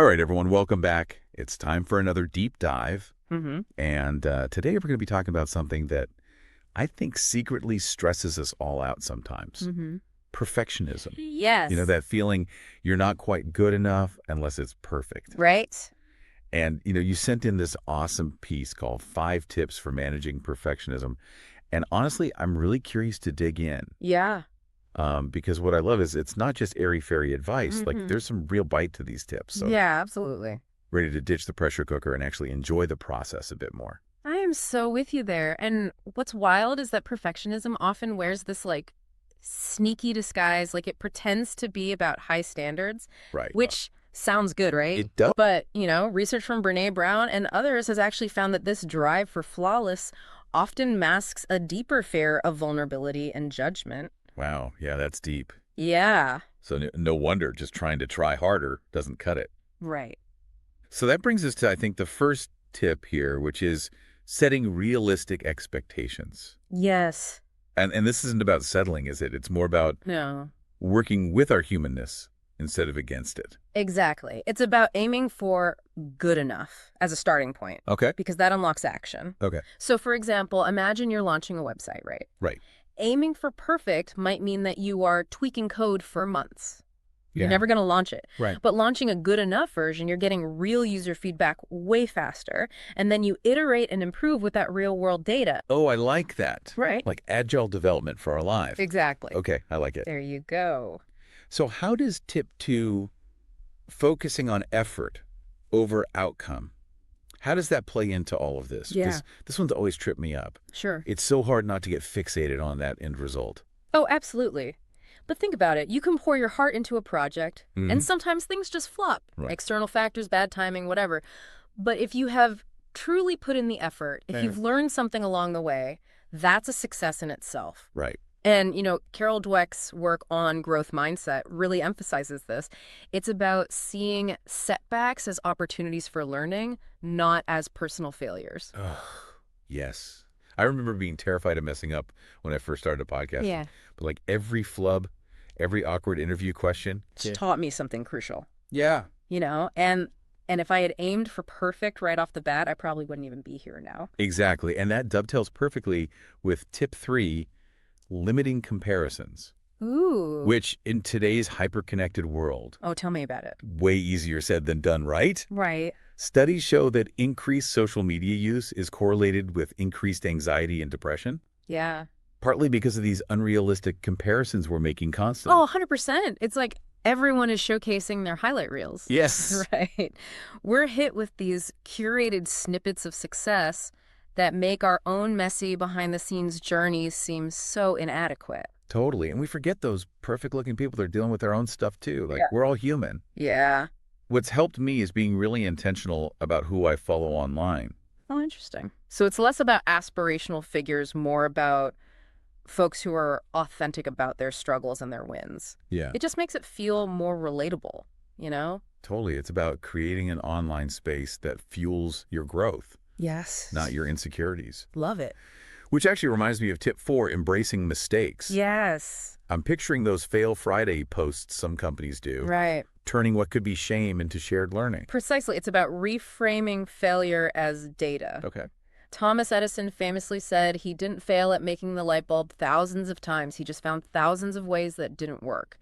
All right, everyone, welcome back. It's time for another deep dive. Mm-hmm. And today we're going to be talking about something that I think secretly stresses us all out sometimes. Mm-hmm. Perfectionism. You know, Yes. that feeling you're not quite good enough unless it's perfect. Right? And, you sent in this awesome piece called 5 Tips for Managing Perfectionism. And honestly, I'm really curious to dig in Yeah. because what I love is it's not just airy-fairy advice. Like, Mm-hmm. there's some real bite to these tips. So Yeah, absolutely. ready to ditch the pressure cooker and actually enjoy the process a bit more. I am so with you there. And what's wild is that perfectionism often wears this sneaky disguise. Like it pretends to be about high standards, Right. which sounds good, right? It does. But, research from Brene Brown and others has actually found that this drive for flawless often masks a deeper fear of vulnerability and judgment. Wow. Yeah, that's deep. Yeah. So no wonder just trying to try harder doesn't cut it. Right. So that brings us to, I think, the first tip here, which is setting realistic expectations. Yes. And this isn't about settling, is it? It's more about No. working with our humanness instead of against it. Exactly. It's about aiming for good enough as a starting point Okay. because that unlocks action. Okay. So, for example, imagine you're launching a website, right? Right. Aiming for perfect might mean that you are tweaking code for months. You're Yeah. never going to launch it. Right. But launching a good enough version, you're getting real user feedback way faster. And then you iterate and improve with that real world data. Oh, I like that. Right. Like agile development for our lives. Exactly. Okay, I like it. There you go. So how does tip 2, focusing on effort over outcome, how does that play into all of this? Yeah. Because this one's always tripped me up. Sure. It's so hard not to get fixated on that end result. Oh, absolutely. But think about it. You can pour your heart into a project, and Mhm. sometimes things just flop. Right. External factors, bad timing, whatever. But if you have truly put in the effort, if Yeah. you've learned something along the way, that's a success in itself. Right. And, Carol Dweck's work on growth mindset really emphasizes this. It's about seeing setbacks as opportunities for learning, not as personal failures. Ugh, yes. I remember being terrified of messing up when I first started a podcast. Yeah. But like every flub, every awkward interview question. It's taught me something crucial, Yeah. And if I had aimed for perfect right off the bat, I probably wouldn't even be here now. Exactly. And that dovetails perfectly with tip 3, limiting comparisons, Ooh. which in today's hyper-connected world, Oh, tell me about it. way easier said than done, right? Right. Studies show that increased social media use is correlated with increased anxiety and depression, Yeah. partly because of these unrealistic comparisons we're making constantly. Oh, 100%. It's like everyone is showcasing their highlight reels. Yes. Right. We're hit with these curated snippets of success that make our own messy behind-the-scenes journeys seem so inadequate. Totally. And we forget those perfect-looking people. They're dealing with their own stuff, too. Like, Yeah. we're all human. Yeah. What's helped me is being really intentional about who I follow online. Oh, interesting. So it's less about aspirational figures, more about folks who are authentic about their struggles and their wins. Yeah. It just makes it feel more relatable, you know? Totally. It's about creating an online space that fuels your growth, Yes. not your insecurities. Love it. Which actually reminds me of tip 4, embracing mistakes. Yes. I'm picturing those Fail Friday posts some companies do, Right. turning what could be shame into shared learning. Precisely. It's about reframing failure as data. Okay. Thomas Edison famously said he didn't fail at making the light bulb thousands of times. He just found thousands of ways that didn't work.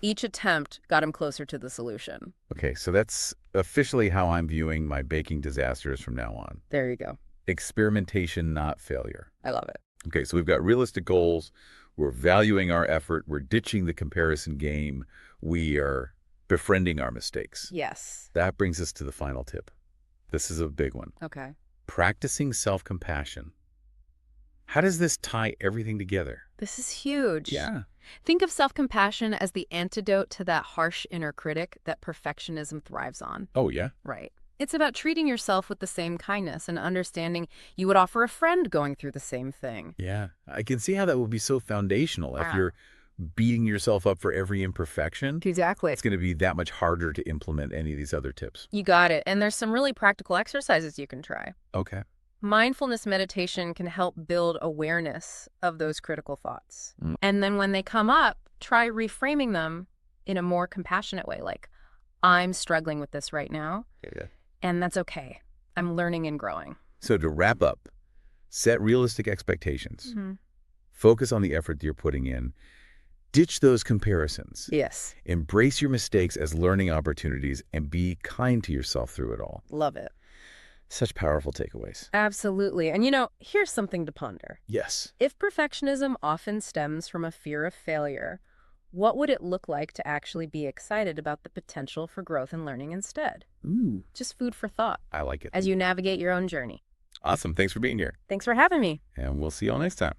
Each attempt got him closer to the solution. Okay, so that's officially how I'm viewing my baking disasters from now on. There you go. Experimentation, not failure. I love it. Okay, so we've got realistic goals. We're valuing our effort. We're ditching the comparison game. We are befriending our mistakes. Yes. That brings us to the final tip. This is a big one. Okay. Practicing self-compassion. How does this tie everything together? This is huge. Yeah. Think of self-compassion as the antidote to that harsh inner critic that perfectionism thrives on. Oh, yeah? Right. It's about treating yourself with the same kindness and understanding you would offer a friend going through the same thing. Yeah. I can see how that would be so foundational. If Wow. you're beating yourself up for every imperfection, Exactly. it's going to be that much harder to implement any of these other tips. You got it. And there's some really practical exercises you can try. Okay. Mindfulness meditation can help build awareness of those critical thoughts. Mm. And then when they come up, try reframing them in a more compassionate way, like, I'm struggling with this right now, Yeah. and that's okay. I'm learning and growing. So to wrap up, set realistic expectations. Hmm. Focus on the effort that you're putting in. Ditch those comparisons. Yes. Embrace your mistakes as learning opportunities and be kind to yourself through it all. Love it. Such powerful takeaways. Absolutely. And here's something to ponder. Yes. If perfectionism often stems from a fear of failure, what would it look like to actually be excited about the potential for growth and learning instead? Ooh, Just food for thought I like it. as you navigate your own journey. Awesome. Thanks for being here. Thanks for having me. And we'll see you all next time.